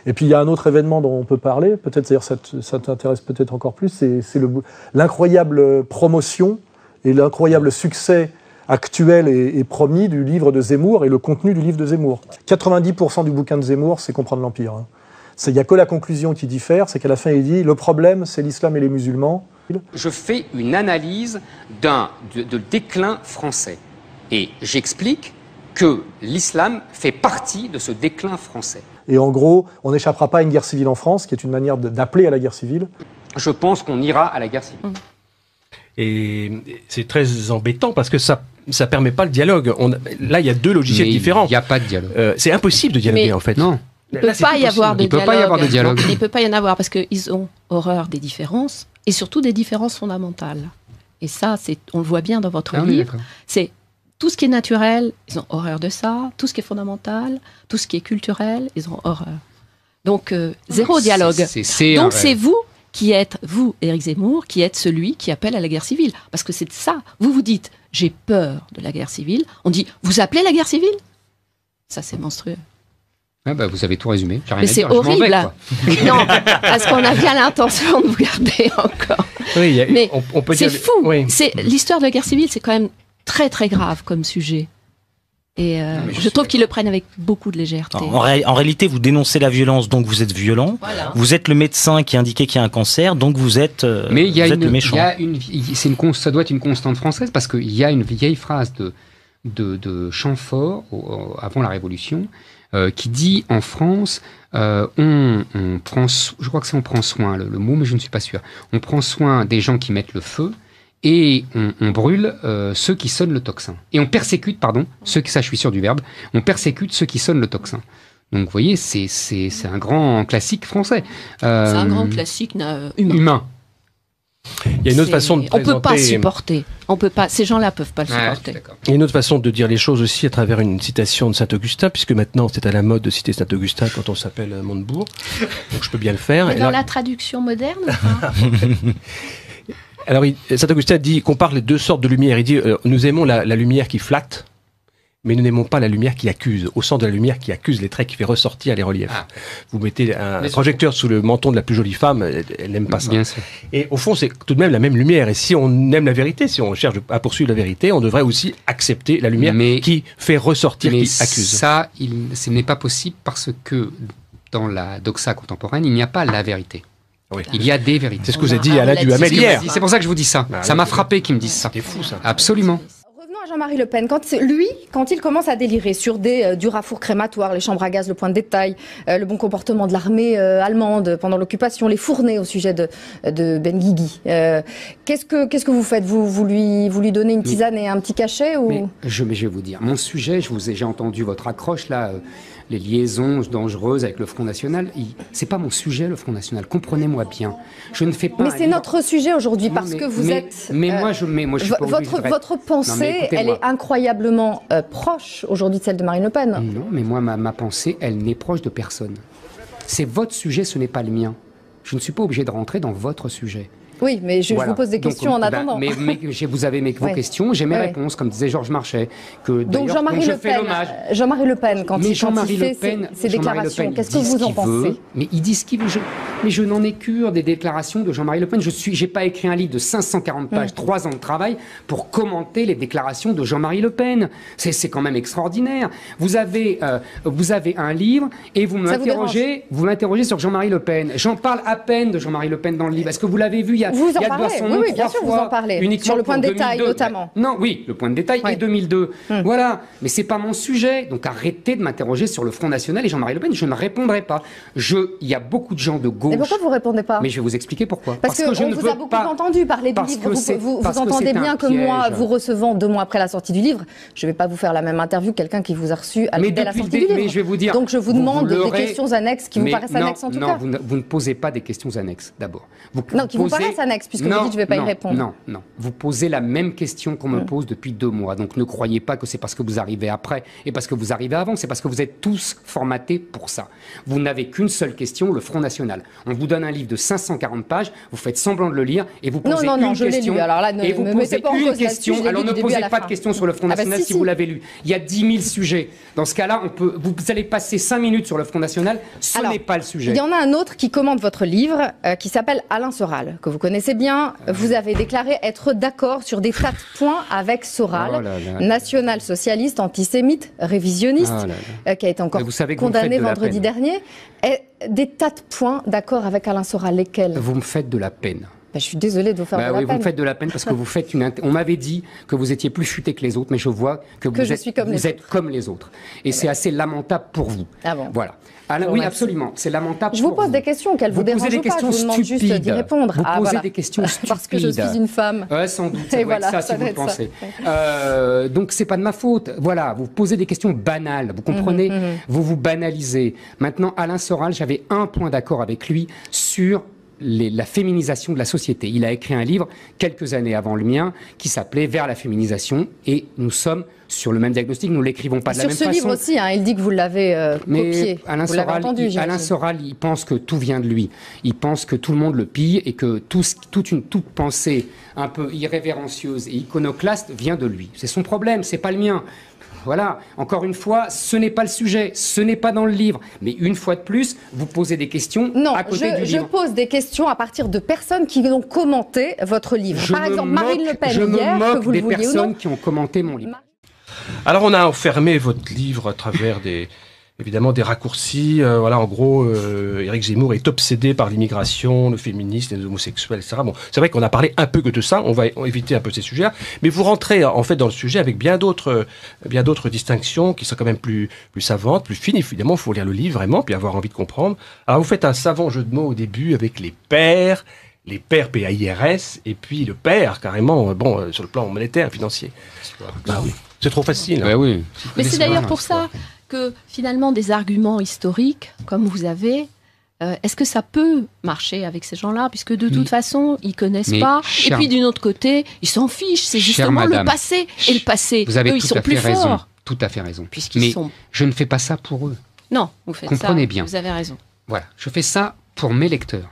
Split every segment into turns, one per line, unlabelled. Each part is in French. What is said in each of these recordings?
Et puis il y a un autre événement dont on peut parler, peut-être d'ailleurs ça t'intéresse peut-être encore plus, c'est l'incroyable promotion et l'incroyable succès actuel et promis du livre de Zemmour et le contenu du livre de Zemmour. 90% du bouquin de Zemmour, c'est Comprendre l'Empire. Il n'y a que la conclusion qui diffère, c'est qu'à la fin il dit « le problème c'est l'islam et les musulmans ».
Je fais une analyse de déclin français et j'explique que l'islam fait partie de ce déclin français.
Et en gros, on n'échappera pas à une guerre civile en France, qui est une manière d'appeler à la guerre civile.
Je pense qu'on ira à la guerre civile.
Et c'est très embêtant parce que ça permet pas le dialogue. Là, il y a deux logiciels différents.
Il n'y a pas de dialogue.
C'est impossible de dialoguer, en fait.
Non.
Il ne peut pas y avoir de dialogue.
Il ne peut pas y avoir de dialogue.
Il ne peut pas y en avoir parce qu'ils ont horreur des différences et surtout des différences fondamentales. Et ça, on le voit bien dans votre livre. C'est tout ce qui est naturel, ils ont horreur de ça. Tout ce qui est fondamental, tout ce qui est culturel, ils ont horreur. Donc, zéro dialogue. Donc, c'est vous qui êtes, vous, Éric Zemmour, qui êtes celui qui appelle à la guerre civile. Parce que c'est ça. Vous vous dites, j'ai peur de la guerre civile. On dit, vous appelez la guerre civile? Ça, c'est monstrueux.
Ah bah, vous avez tout résumé.
Mais c'est horrible. Non, parce qu'on a bien l'intention de vous garder encore.
Oui,
mais
on peut
c'est
dire...
fou. Oui. L'histoire de la guerre civile, c'est quand même très très grave comme sujet. Et je trouve qu'ils le prennent avec beaucoup de légèreté.
En réalité, vous dénoncez la violence, donc vous êtes violent. Voilà. Vous êtes le médecin qui a indiqué qu'il y a un cancer, donc vous êtes,
mais il y a
le méchant.
Ça doit être une constante française, parce qu'il y a une vieille phrase de Chamfort, avant la Révolution, qui dit en France, on prend, je crois que c'est on prend soin, le mot, mais je ne suis pas sûr. On prend soin des gens qui mettent le feu, et on brûle ceux qui sonnent le tocsin. Et on persécute, ça je suis sûr du verbe, on persécute ceux qui sonnent le tocsin. Donc vous voyez, c'est un grand classique français.
C'est un grand classique humain.
Il y a une autre façon de présenter...
On ne peut pas supporter. Ces gens-là ne peuvent pas le supporter.
Il y a une autre façon de dire les choses aussi à travers une citation de Saint-Augustin, puisque maintenant c'est à la mode de citer Saint-Augustin quand on s'appelle Montebourg. Donc je peux bien le faire.
Mais dans la traduction moderne
Alors, Saint-Augustin dit qu'on parle de deux sortes de lumière. Il dit nous aimons la lumière qui flatte, mais nous n'aimons pas la lumière qui accuse. Au centre de la lumière qui accuse les traits, qui fait ressortir les reliefs. Vous mettez un projecteur sous le menton de la plus jolie femme, elle n'aime pas ça.
Bien sûr.
Et au fond, c'est tout de même la même lumière. Et si on aime la vérité, si on cherche à poursuivre la vérité, on devrait aussi accepter la lumière qui fait ressortir, qui accuse.
Ça, ce n'est pas possible parce que dans la doxa contemporaine, il n'y a pas la vérité.
Oui.
Il y a des vérités.
C'est ce que vous avez dit à la Duhamel hier.
C'est pour ça que je vous dis ça. Ça m'a frappé qu'ils me disent ça.
C'est fou, ça.
Absolument.
Revenons à Jean-Marie Le Pen. Quand il commence à délirer sur du rafour crématoire, les chambres à gaz, le point de détail, le bon comportement de l'armée allemande pendant l'occupation, les fournées au sujet de Ben Guigui, qu'est-ce que vous faites? Vous lui donnez une tisane et un petit cachet ou...
mais je vais vous dire. Mon sujet, j'ai entendu votre accroche là. Les liaisons dangereuses avec le Front National, c'est pas mon sujet, le Front National. Comprenez-moi bien. Je ne fais pas.
Mais c'est notre sujet aujourd'hui parce que vous êtes.
Mais moi, je suis pas
votre pensée, elle est incroyablement proche aujourd'hui de celle de Marine Le Pen.
Non, mais moi, ma pensée, elle n'est proche de personne. C'est votre sujet, ce n'est pas le mien. Je ne suis pas obligé de rentrer dans votre sujet.
Oui, mais je vous pose des questions en attendant.
Mais vous avez vos questions, j'ai mes réponses, comme disait Georges Marchais.
Donc Jean-Marie Le Pen, quand il fait ses déclarations, qu'est-ce que vous en pensez?
Mais il dit ce qu'il veut. Mais je n'en ai cure des déclarations de Jean-Marie Le Pen. J'ai pas écrit un livre de 540 pages, 3 ans de travail, pour commenter les déclarations de Jean-Marie Le Pen. C'est quand même extraordinaire. Vous avez un livre et vous m'interrogez sur Jean-Marie Le Pen. J'en parle à peine de Jean-Marie Le Pen dans le livre. Est-ce que vous l'avez vu?
Vous en parlez, oui, bien sûr, vous en parlez. Sur le point de détail, notamment.
Non, oui, le point de détail et 2002. Voilà, mais c'est pas mon sujet. Donc arrêtez de m'interroger sur le Front National et Jean-Marie Le Pen. Je ne répondrai pas. Il y a beaucoup de gens de gauche.
Et pourquoi vous répondez pas?
Mais je vais vous expliquer pourquoi.
Parce que je vous a beaucoup entendu parler du livre. Vous entendez bien que moi, vous recevant 2 mois après la sortie du livre, je ne vais pas vous faire la même interview que quelqu'un qui vous a reçu dès la sortie du livre.
Mais je vais vous dire.
Donc je vous demande des questions annexes qui vous paraissent annexes en tout cas.
Non, vous ne posez pas des questions annexes d'abord.
Non, qui vous paraissent annexes puisque vous dites je ne vais pas y répondre.
Non. Vous posez la même question qu'on me pose depuis 2 mois. Donc ne croyez pas que c'est parce que vous arrivez après et parce que vous arrivez avant. C'est parce que vous êtes tous formatés pour ça. Vous n'avez qu'une seule question, le Front National. On vous donne un livre de 540 pages, vous faites semblant de le lire et vous posez
une
question.
Lu. Alors là,
et vous posez une question. Alors ne posez pas de questions sur le Front National si vous l'avez lu. Il y a 10 000 sujets. Dans ce cas-là, vous allez passer 5 minutes sur le Front National. Ce n'est pas le sujet.
Il y en a un autre qui commente votre livre, qui s'appelle Alain Soral, que vous connaissez bien. Vous avez déclaré être d'accord sur des tas de points avec Soral, national-socialiste, antisémite, révisionniste, qui a été encore condamné vendredi dernier. Des tas de points d'accord avec Alain Soral, lesquels?
Vous me faites de la peine.
Je suis désolée de vous faire de la peine.
Vous me faites de la peine parce que vous faites on m'avait dit que vous étiez plus futé que les autres, mais je vois que vous êtes comme les autres. Et c'est assez lamentable pour vous.
Ah bon?
Voilà. Oui, absolument. C'est lamentable.
Je vous pose des questions qu'elles vous dérangent pas. Je vous demande juste d'y répondre.
Vous posez des questions stupides.
Parce que je suis une femme.
Sans doute. C'est ça, si vous le pensez. Donc, c'est pas de ma faute. Voilà. Vous posez des questions banales. Vous comprenez? Vous vous banalisez. Maintenant, Alain Soral, j'avais un point d'accord avec lui sur la féminisation de la société. Il a écrit un livre quelques années avant le mien qui s'appelait Vers la féminisation et nous sommes sur le même diagnostic, nous ne l'écrivons pas de la même façon.
Sur ce livre aussi, il dit que vous l'avez copié.
Alain Soral, il pense que tout vient de lui. Il pense que tout le monde le pille et que toute pensée un peu irrévérencieuse et iconoclaste vient de lui. C'est son problème, c'est pas le mien. Voilà, encore une fois, ce n'est pas le sujet, ce n'est pas dans le livre. Mais une fois de plus, vous posez des questions à côté du livre.
Je pose des questions à partir de personnes qui ont commenté votre livre. Par exemple, Marine Le Pen, hier, que vous le vouliez ou non.
Je me moque des personnes qui ont commenté mon livre.
Alors, on a enfermé votre livre à travers évidemment des raccourcis. Voilà, en gros, Éric Zemmour est obsédé par l'immigration, le féminisme, les homosexuels, etc. Bon, c'est vrai qu'on a parlé un peu que de ça. On va éviter un peu ces sujets-là, mais vous rentrez en fait dans le sujet avec bien d'autres distinctions qui sont quand même plus savantes, plus fines. Évidemment, il faut lire le livre vraiment, puis avoir envie de comprendre. Alors, vous faites un savant jeu de mots au début avec les pairs PAIRS, et puis le père carrément, sur le plan monétaire, financier. Bah oui, c'est trop facile.
Bah oui.
Mais c'est d'ailleurs pour ça que finalement des arguments historiques, comme vous avez, est-ce que ça peut marcher avec ces gens-là, puisque de toute façon, ils connaissent pas. Et puis d'une autre côté, ils s'en fichent. C'est justement le passé. Et le passé,
vous avez
eux, ils sont plus forts.
Tout à fait raison. Mais je ne fais pas ça pour eux.
Non, vous faites ça.
Comprenez bien.
Vous avez raison.
Voilà, je fais ça pour mes lecteurs.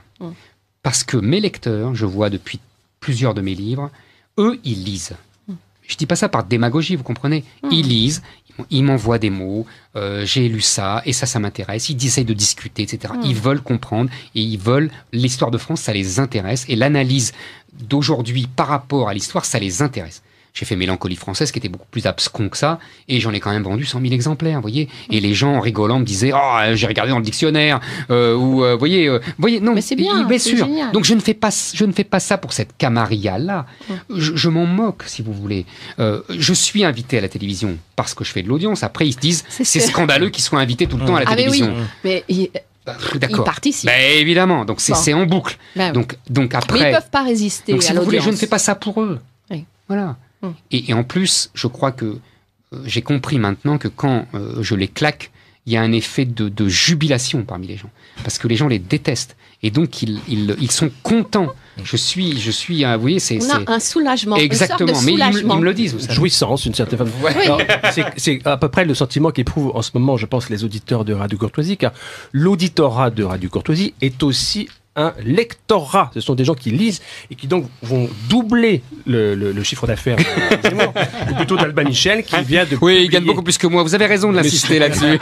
Parce que mes lecteurs, je vois depuis plusieurs de mes livres, eux, ils lisent. Je dis pas ça par démagogie, vous comprenez? Ils lisent, ils m'envoient des mots, j'ai lu ça, et ça m'intéresse. Ils essayent de discuter, etc. Ils veulent comprendre, et ils veulent... L'histoire de France, ça les intéresse, et l'analyse d'aujourd'hui par rapport à l'histoire, ça les intéresse. J'ai fait Mélancolie française, qui était beaucoup plus abscon que ça, et j'en ai quand même vendu 100 000 exemplaires, vous voyez. Et les gens, en rigolant, me disaient « Oh, j'ai regardé dans le dictionnaire », voyez, non,
mais c'est bien,
bien sûr.
Génial.
Donc je ne fais pas ça pour cette camarilla-là. Je m'en moque, si vous voulez. Je suis invité à la télévision parce que je fais de l'audience. Après, ils se disent « C'est scandaleux qu'ils soient invités tout le temps à la télévision. »
Mais oui,
d'accord.
Ils participent.
Évidemment, donc c'est en boucle. Donc après...
Mais ils ne peuvent pas résister
donc, si
à
vous voulez,
l'audience.
je ne fais pas ça pour eux.
Oui.
Voilà. Et en plus, je crois que j'ai compris maintenant que quand je les claque, il y a un effet de jubilation parmi les gens. Parce que les gens les détestent. Et donc, ils sont contents. Je suis vous voyez, c'est...
On a un soulagement.
Exactement,
une sorte de soulagement.
mais ils me le disent. Vous savez.
Jouissance, une certaine façon. Ouais. C'est à peu près le sentiment qu'éprouvent en ce moment, je pense, les auditeurs de Radio Courtoisie, car l'auditorat de Radio Courtoisie est aussi un lectorat. Ce sont des gens qui lisent et qui donc vont doubler le chiffre d'affaires ou plutôt d'Albin Michel qui vient de
il gagne beaucoup plus que moi. Vous avez raison de l'insister là-dessus.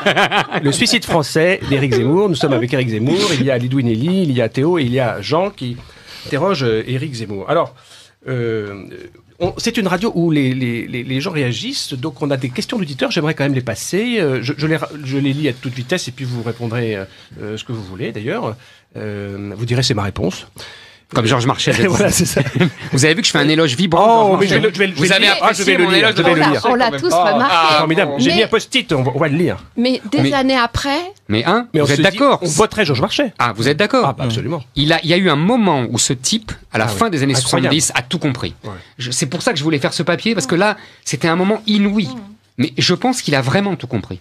Le suicide français d'Éric Zemmour. Nous sommes avec Éric Zemmour. Il y a Lidwin Elie, il y a Théo et il y a Jean qui interroge Éric Zemmour. Alors, c'est une radio où les gens réagissent, donc on a des questions d'auditeurs, j'aimerais quand même les passer. Je les lis à toute vitesse et puis vous répondrez ce que vous voulez d'ailleurs. Vous direz c'est ma réponse.
Comme Georges Marchais.
Voilà, c'est ça.
Vous avez vu que je fais un éloge vibrant.
Mais vous avez
apprécié mon éloge.
On l'a tous remarqué.
Formidable. J'ai mis un post-it, on va le lire.
Mais des années après...
Mais
vous êtes d'accord?
On voterait Georges Marchais.
Ah, vous êtes d'accord?
Ah, bah, absolument.
Il y a eu un moment où ce type, à la fin des années 70, a tout compris. Ouais. C'est pour ça que je voulais faire ce papier, parce que là, c'était un moment inouï. Mais je pense qu'il a vraiment tout compris.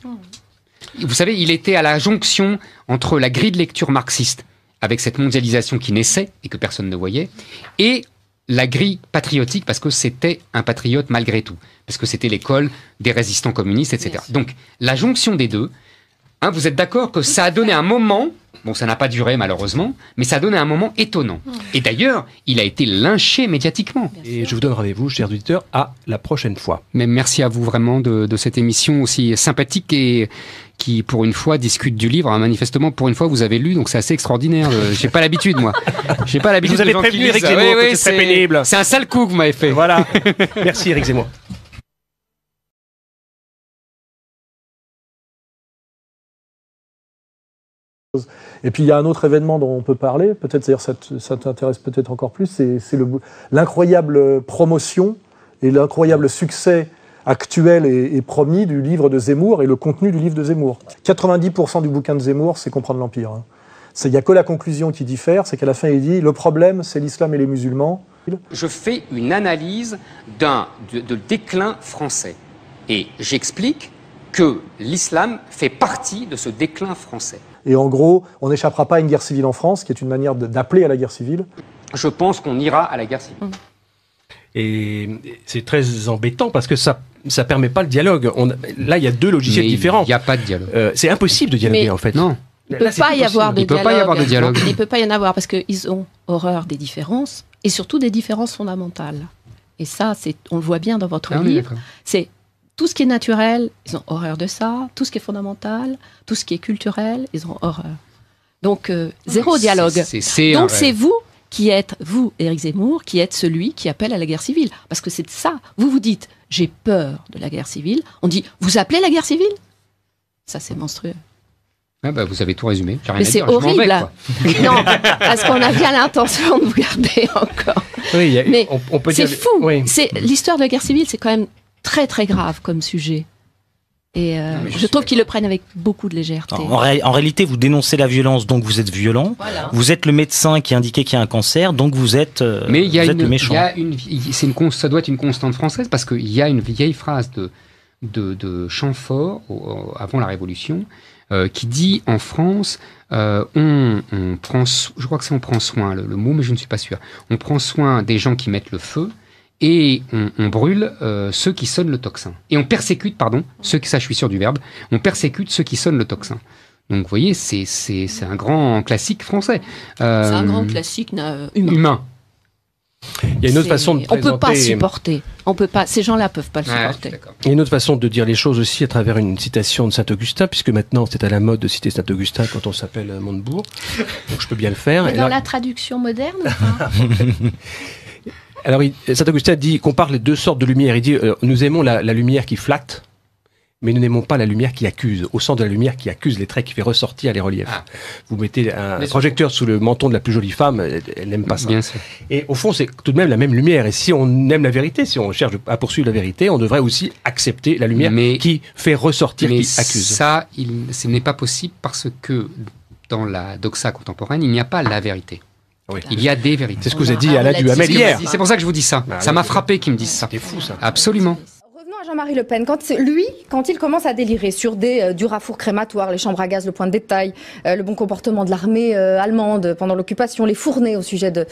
Vous savez, il était à la jonction entre la grille de lecture marxiste, avec cette mondialisation qui naissait et que personne ne voyait, et la grille patriotique, parce que c'était un patriote malgré tout, parce que c'était l'école des résistants communistes, etc. Donc, la jonction des deux, vous êtes d'accord que ça a donné un moment Bon, ça n'a pas duré malheureusement, mais ça a donné un moment étonnant. Et d'ailleurs, il a été lynché médiatiquement.
Et je vous donne rendez-vous, chers auditeurs, à la prochaine fois.
Mais merci à vous vraiment de cette émission aussi sympathique et qui, pour une fois, discute du livre. Manifestement, pour une fois, vous avez lu, donc c'est assez extraordinaire. J'ai pas l'habitude, moi. J'ai pas l'habitude.
Vous avez prévenu Éric Zemmour que c'est très pénible.
C'est un sale coup que vous m'avez fait.
Voilà. Merci Éric Zemmour.
Et puis il y a un autre événement dont on peut parler, peut-être d'ailleurs ça t'intéresse peut-être encore plus, c'est l'incroyable promotion et l'incroyable succès actuel et promis du livre de Zemmour et le contenu du livre de Zemmour. 90% du bouquin de Zemmour, c'est Comprendre l'Empire. Il n'y a que la conclusion qui diffère, c'est qu'à la fin il dit « Le problème, c'est l'islam et les musulmans ».
Je fais une analyse de déclin français et j'explique que l'islam fait partie de ce déclin français.
Et en gros, on n'échappera pas à une guerre civile en France, qui est une manière d'appeler à la guerre civile.
Je pense qu'on ira à la guerre civile.
Et c'est très embêtant parce que ça permet pas le dialogue. Là, il y a deux logiciels différents.
Il n'y a pas de dialogue.
C'est impossible de dialoguer en fait.
Non.
Il ne peut pas y avoir de dialogue.
Il
ne peut pas y en avoir parce qu'ils ont horreur des différences et surtout des différences fondamentales. Et ça, on le voit bien dans votre livre. C'est tout ce qui est naturel, ils ont horreur de ça. Tout ce qui est fondamental, tout ce qui est culturel, ils ont horreur. Donc, zéro dialogue. Donc, c'est vous qui êtes, vous, Éric Zemmour, qui êtes celui qui appelle à la guerre civile. Parce que c'est ça. Vous dit, j'ai peur de la guerre civile. On dit, vous appelez la guerre civile? Ça, c'est monstrueux.
Ah bah, vous avez tout résumé.
Mais c'est horrible. Non, parce qu'on a bien l'intention de vous garder encore.
Oui,
mais
on peut
c'est
dire...
fou.
Oui.
L'histoire de la guerre civile, c'est quand même très très grave comme sujet. Et je trouve qu'ils le prennent avec beaucoup de légèreté.
En réalité, vous dénoncez la violence, donc vous êtes violent. Voilà. Vous êtes le médecin qui a indiqué qu'il y a un cancer, donc vous êtes,
mais il y a
le méchant.
Ça doit être une constante française, parce qu'il y a une vieille phrase de Chamfort, avant la Révolution, qui dit en France, on prend, je crois que c'est on prend soin, le mot, mais je ne suis pas sûr. On prend soin des gens qui mettent le feu, et on brûle ceux qui sonnent le tocsin. Et on persécute, ça je suis sûr du verbe, on persécute ceux qui sonnent le tocsin. Donc vous voyez, c'est un grand classique français.
C'est un grand classique humain.
Il y a une autre façon de présenter...
On ne peut pas supporter. Ces gens-là ne peuvent pas le supporter.
Il y a une autre façon de dire les choses aussi à travers une citation de Saint-Augustin, puisque maintenant c'est à la mode de citer Saint-Augustin quand on s'appelle Montebourg. Donc je peux bien le faire.
Mais dans la traduction moderne
Alors, Saint-Augustin compare les deux sortes de lumière. Il dit nous aimons la lumière qui flatte, mais nous n'aimons pas la lumière qui accuse. Au centre de la lumière qui accuse les traits, qui fait ressortir les reliefs. Vous mettez un projecteur sous le menton de la plus jolie femme, elle n'aime pas ça.
Bien sûr.
Et au fond, c'est tout de même la même lumière. Et si on aime la vérité, si on cherche à poursuivre la vérité, on devrait aussi accepter la lumière qui fait ressortir, qui accuse.
Ça, ce n'est pas possible parce que dans la doxa contemporaine, il n'y a pas la vérité. Oui. Il y a des vérités.
C'est ce que vous avez dit à la Duhamel hier.
C'est pour ça que je vous dis ça. Ça m'a frappé qu'ils me disent ça.
C'est fou ça.
Absolument.
Revenons à Jean-Marie Le Pen. Quand il commence à délirer sur du rafour crématoire, les chambres à gaz, le point de détail, le bon comportement de l'armée allemande pendant l'occupation, les fournées au sujet de